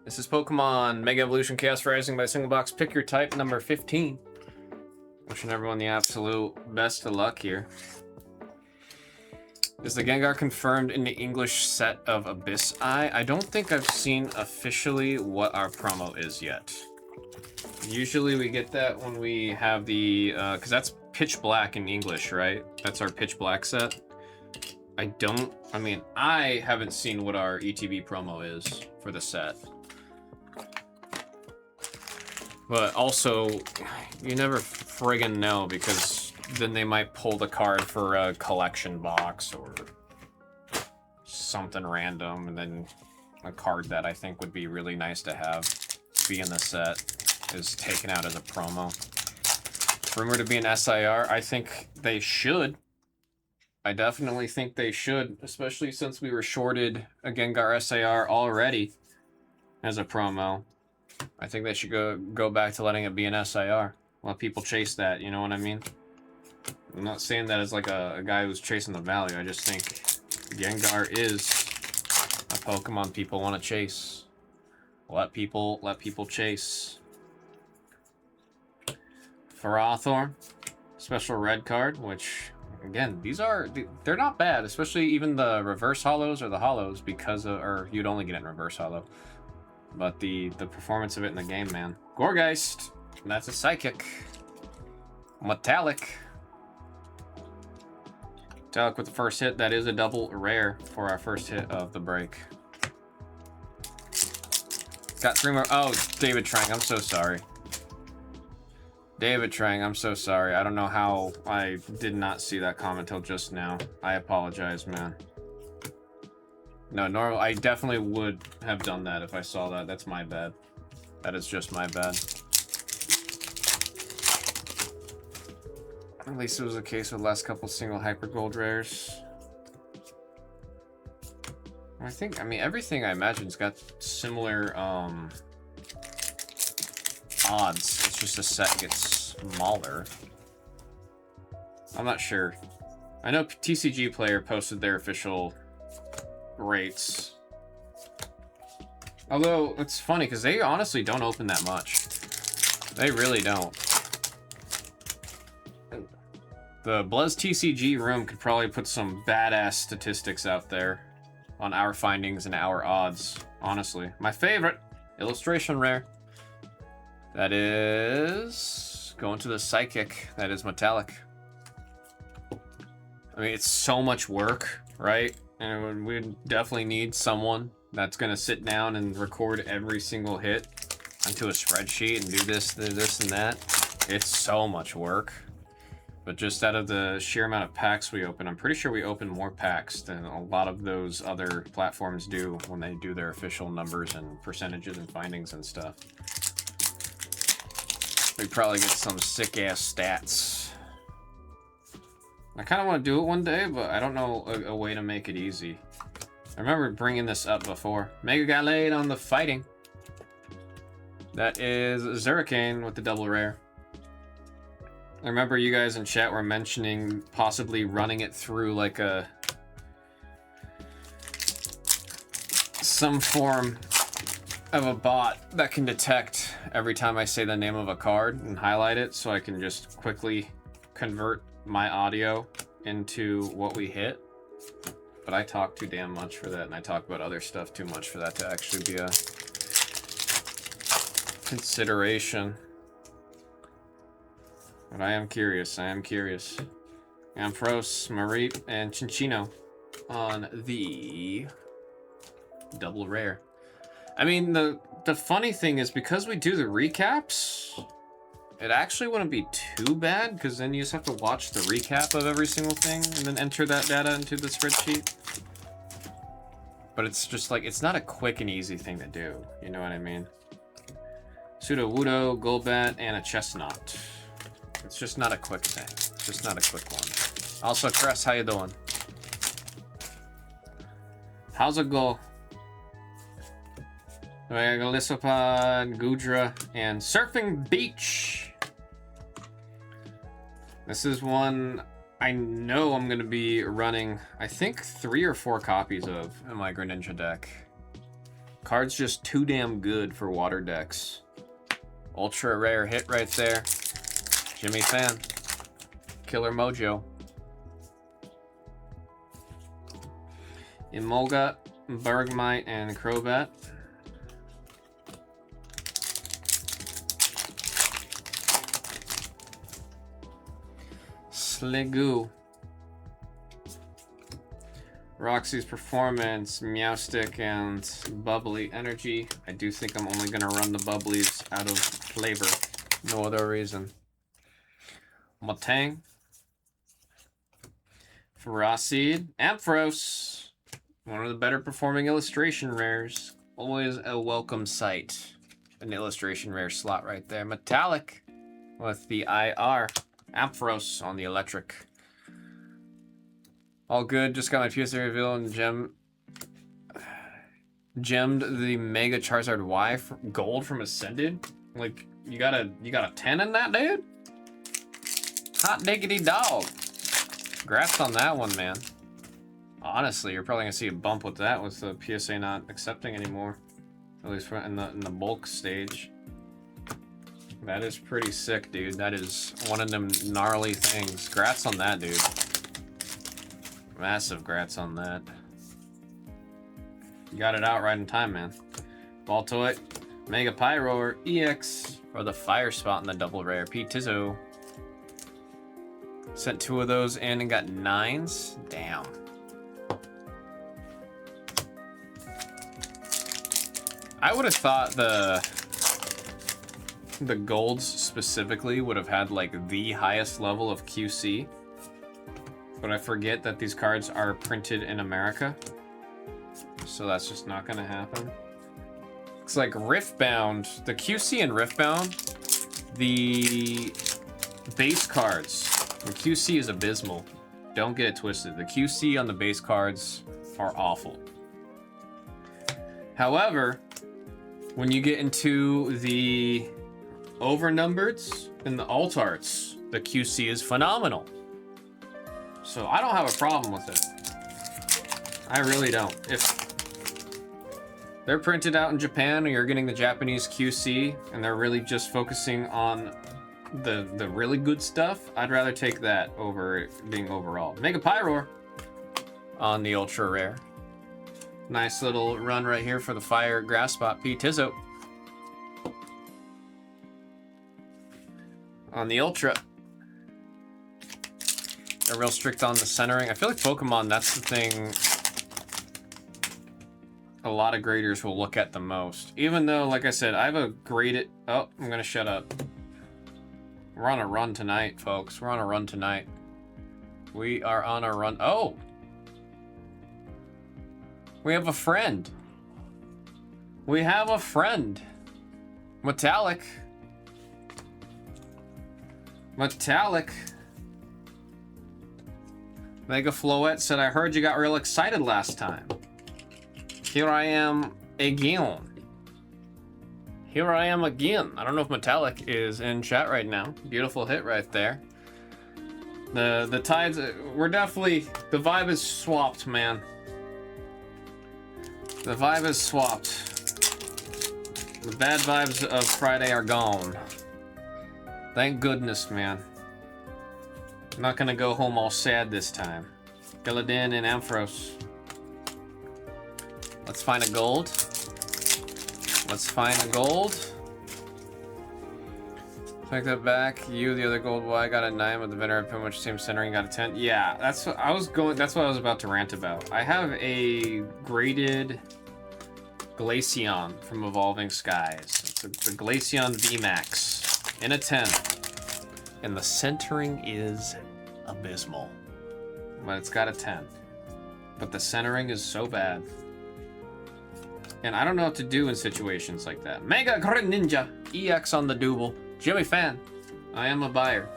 This is Pokemon Mega Evolution Chaos Rising by Single Box. Pick your type, number 15. Wishing everyone the absolute best of luck here. Is the Gengar confirmed in the English set of Abyss Eye? I don't think I've seen officially what our promo is yet. Usually we get that when we have the, because that's Pitch Black in English, right? That's our Pitch Black set. I haven't seen what our ETB promo is for the set. But also, you never friggin' know, because then they might pull the card for a collection box or something random, and then a card that I think would be really nice to have be in the set is taken out as a promo. Rumored to be an SIR, I think they should. I definitely think they should, especially since we were shorted a Gengar SIR already as a promo. I think they should go back to letting it be an SIR. Let people chase that, you know what I mean? I'm not saying that as like a guy who's chasing the value. I just think Gengar is a Pokemon people want to chase. Let people chase. Ferrothorn, special red card, which again, they're not bad, especially even the reverse hollows or the hollows, because of, or you'd only get it in reverse hollow. But the performance of it in the game, man. Gourgeist, that's a psychic. Metallic with the first hit. That is a double rare for our first hit of the break. Got 3 more. Oh, David Trang, I'm so sorry. David Trang, I'm so sorry. I don't know how I did not see that comment till just now. I apologize, man. No, normal. I definitely would have done that if I saw that. That's my bad. That is just my bad. At least it was the case with the last couple single hyper gold rares. I mean, everything I imagine's got similar odds. It's just the set gets smaller. I'm not sure. I know TCG Player posted their official rates. Although, it's funny, because they honestly don't open that much. They really don't. The Bluzz TCG room could probably put some badass statistics out there on our findings and our odds, honestly. My favorite, illustration rare. That is going to the Psychic. That is Metallic. I mean, it's so much work, right? And we definitely need someone that's going to sit down and record every single hit onto a spreadsheet and do this, and that. It's so much work. But just out of the sheer amount of packs we open, I'm pretty sure we open more packs than a lot of those other platforms do when they do their official numbers and percentages and findings and stuff. We probably get some sick-ass stats. I kind of want to do it one day, but I don't know a way to make it easy. I remember bringing this up before. Mega Gallade on the fighting. That is Zurricane with the double rare. I remember you guys in chat were mentioning possibly running it through like some form of a bot that can detect every time I say the name of a card and highlight it, so I can just quickly convert my audio into what we hit. But I talk too damn much for that, and I talk about other stuff too much for that to actually be a consideration. But I am curious. Ampharos, Mareep, and Chinchino on the double rare. I mean, the funny thing is, because we do the recaps, it actually wouldn't be too bad, because then you just have to watch the recap of every single thing and then enter that data into the spreadsheet. But it's just like, it's not a quick and easy thing to do. You know what I mean? Sudowoodo, Golbat, and a Chestnut. It's just not a quick thing. It's just not a quick one. Also, Chris, how you doing? How's it go? We got Golisopod, Goodra, and Surfing Beach. This is one I know I'm going to be running, I think, 3 or 4 copies of in my Greninja deck. Card's just too damn good for water decks. Ultra rare hit right there. Jimmy Fan. Killer Mojo. Emolga, Bergmite, and Crobat. Sliggoo. Roxy's Performance, Meowstic, and Bubbly Energy. I do think I'm only going to run the Bubblies out of flavor. No other reason. Matang. Ferocid. Ampharos. One of the better performing illustration rares. Always a welcome sight. An illustration rare slot right there. Metallic with the IR. Ampharos on the electric. All good. Just got my PSA reveal and gemmed the Mega Charizard Y gold from Ascended. Like you got a 10 in that, dude? Hot diggity dog. Congrats on that one, man. Honestly, you're probably gonna see a bump with that with the PSA not accepting anymore. At least in the bulk stage. That is pretty sick, dude. That is one of them gnarly things. Congrats on that, dude. Massive grats on that. You got it out right in time, man. Baltoy, Mega Pyroar, EX, or the Fire Spot in the double rare. Pete Tizzo. Sent 2 of those in and got 9s. Damn. I would have thought the golds specifically would have had like the highest level of QC. But I forget that these cards are printed in America. So that's just not gonna happen. It's like Riftbound, the QC in Riftbound, the base cards, the QC is abysmal. Don't get it twisted. The QC on the base cards are awful. However, when you get into the overnumbereds and the alt arts, the QC is phenomenal. So I don't have a problem with it. I really don't. If they're printed out in Japan and you're getting the Japanese QC and they're really just focusing on the really good stuff, I'd rather take that over it being overall. Mega Pyroar on the ultra rare. Nice little run right here for the Fire Grass Spot. P. Tizzo. On the ultra. They're real strict on the centering. I feel like Pokemon, that's the thing a lot of graders will look at the most. Even though, like I said, I have a graded... Oh, I'm gonna shut up. We're on a run tonight, folks. We're on a run tonight. We are on a run... Oh! We have a friend. We have a friend. Metallic. Metallic. Mega Floette said, I heard you got real excited last time. Here I am again. Here I am again. I don't know if Metallic is in chat right now. Beautiful hit right there. The tides, we're definitely, the vibe is swapped, man. The vibe is swapped. The bad vibes of Friday are gone. Thank goodness, man. I'm not gonna go home all sad this time. Gillidan and Ampharos. Let's find a gold. Let's find a gold. Take that back. You, the other gold Y, got a 9 with the Venerate Pin, which seems centering, got a 10. Yeah, that's what I was going. That's what I was about to rant about. I have a graded Glaceon from Evolving Skies. It's the Glaceon VMAX in a 10. And the centering is abysmal. But it's got a 10. But the centering is so bad. And I don't know what to do in situations like that. Mega Greninja EX on the double. Jimmy Fan, I am a buyer.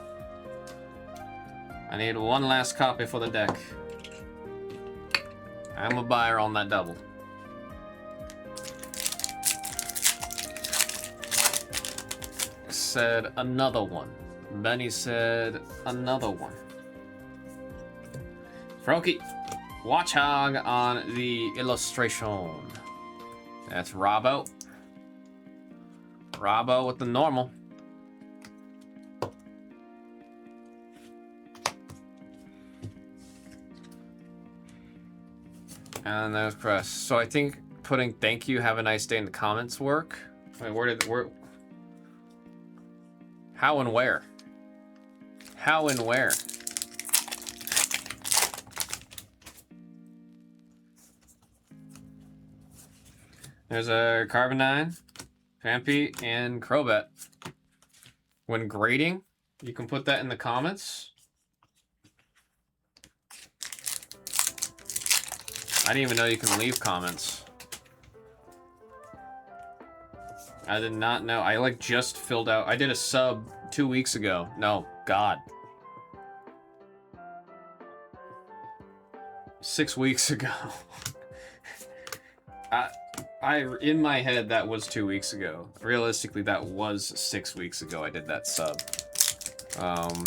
I need one last copy for the deck. I'm a buyer on that double. Said another one. Benny said another one. Froakie, Watchog on the illustration. That's Robbo. Robbo with the normal. And there's press. So I think putting thank you, have a nice day in the comments work. Wait, where? How and where? How and where? There's a Carbonine, Vampy, and Crobat. When grading, you can put that in the comments. I didn't even know you can leave comments. I did not know. I like just filled out. I did a sub 2 weeks ago. No, God. 6 weeks ago. I in my head that was 2 weeks ago. Realistically, that was 6 weeks ago. I did that sub.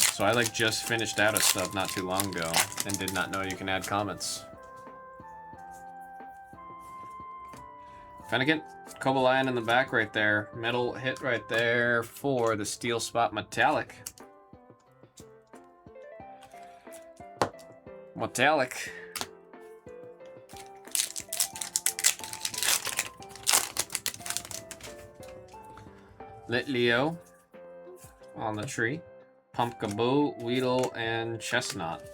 So I like just finished out a sub not too long ago and did not know you can add comments. Fennekin, Cobalion in the back right there. Metal hit right there for the Steel Spot Metallic. Metallic. Litleo on the tree. Pumpkaboo, Weedle, and Chestnut.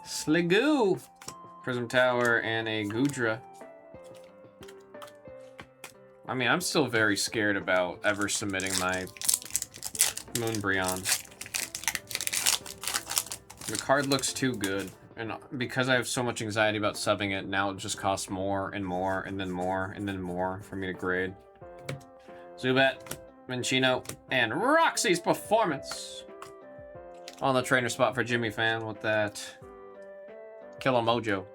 Sliggoo, Prism Tower, and a Goodra. I mean, I'm still very scared about ever submitting my Moonbreon. The card looks too good, and because I have so much anxiety about subbing it, now it just costs more and more, and then more, and then more for me to grade. Zubat, Minchino, and Roxy's Performance on the trainer spot for Jimmy Fan with that Killer Mojo.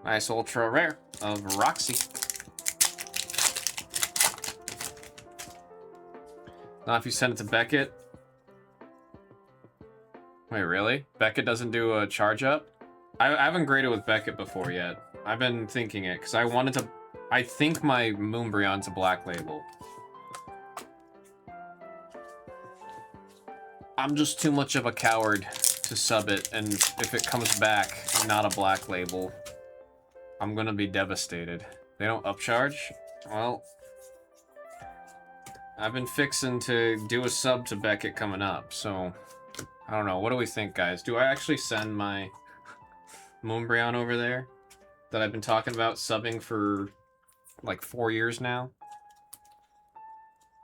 Nice ultra rare of Roxy. Now if you send it to Beckett. Wait, really? Beckett doesn't do a charge up? I haven't graded with Beckett before yet. I've been thinking it, because I wanted to... I think my Moonbreon's a black label. I'm just too much of a coward to sub it, and if it comes back not a black label, I'm gonna be devastated. They don't upcharge? Well, I've been fixing to do a sub to Beckett coming up, so... I don't know. What do we think, guys? Do I actually send my Moonbreon over there that I've been talking about subbing for like 4 years now?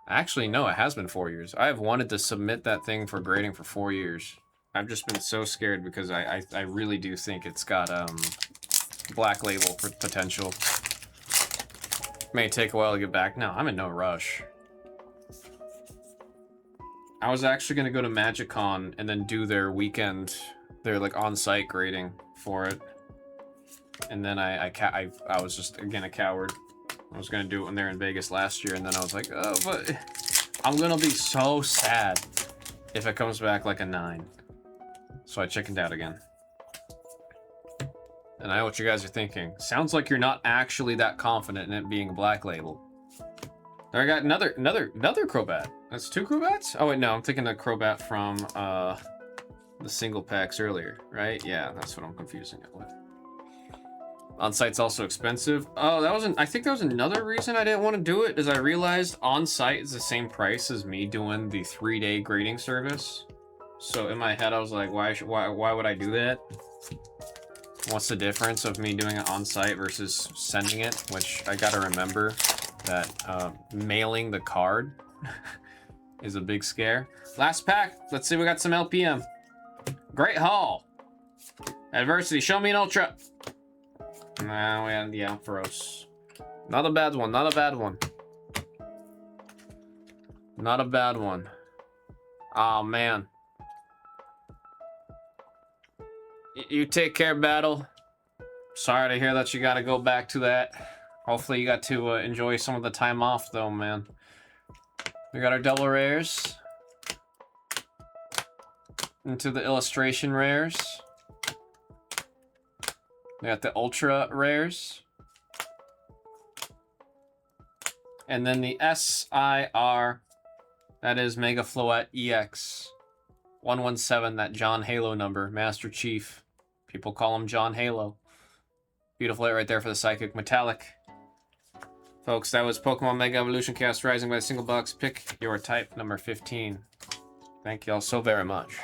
Actually, no, it has been 4 years. I have wanted to submit that thing for grading for 4 years. I've just been so scared because I really do think it's got black label potential. May take a while to get back. No, I'm in no rush. I was actually going to go to MagicCon and then do their weekend, their like on-site grading for it. And then I was just, again, a coward. I was going to do it when they were in Vegas last year, and then I was like, oh, but I'm going to be so sad if it comes back like a 9. So I chickened out again. And I know what you guys are thinking. Sounds like you're not actually that confident in it being a black label. There, I got another Crobat. That's 2 Crobats? Oh wait, no, I'm thinking the Crobat from the single packs earlier, right? Yeah, that's what I'm confusing it with. On-site's also expensive. Oh, I think that was another reason I didn't want to do it, is I realized on-site is the same price as me doing the 3-day grading service. So in my head, I was like, why would I do that? What's the difference of me doing it on-site versus sending it? Which I gotta remember that mailing the card is a big scare. Last pack. Let's see, we got some LPM. Great haul. Adversity. Show me an ultra. Nah, we had the Ampharos. Not a bad one. Not a bad one. Not a bad one. Oh man. You take care, Battle. Sorry to hear that you got to go back to that. Hopefully you got to enjoy some of the time off, though, man. We got our double rares. Into the illustration rares. We got the ultra rares. And then the SIR, that is Mega Floette EX 117, that John Halo number, Master Chief. People call him John Halo. Beautiful hit right there for the Psychic Metallic. Folks, that was Pokemon Mega Evolution Chaos Rising by the single box. Pick your type, number 15. Thank you all so very much.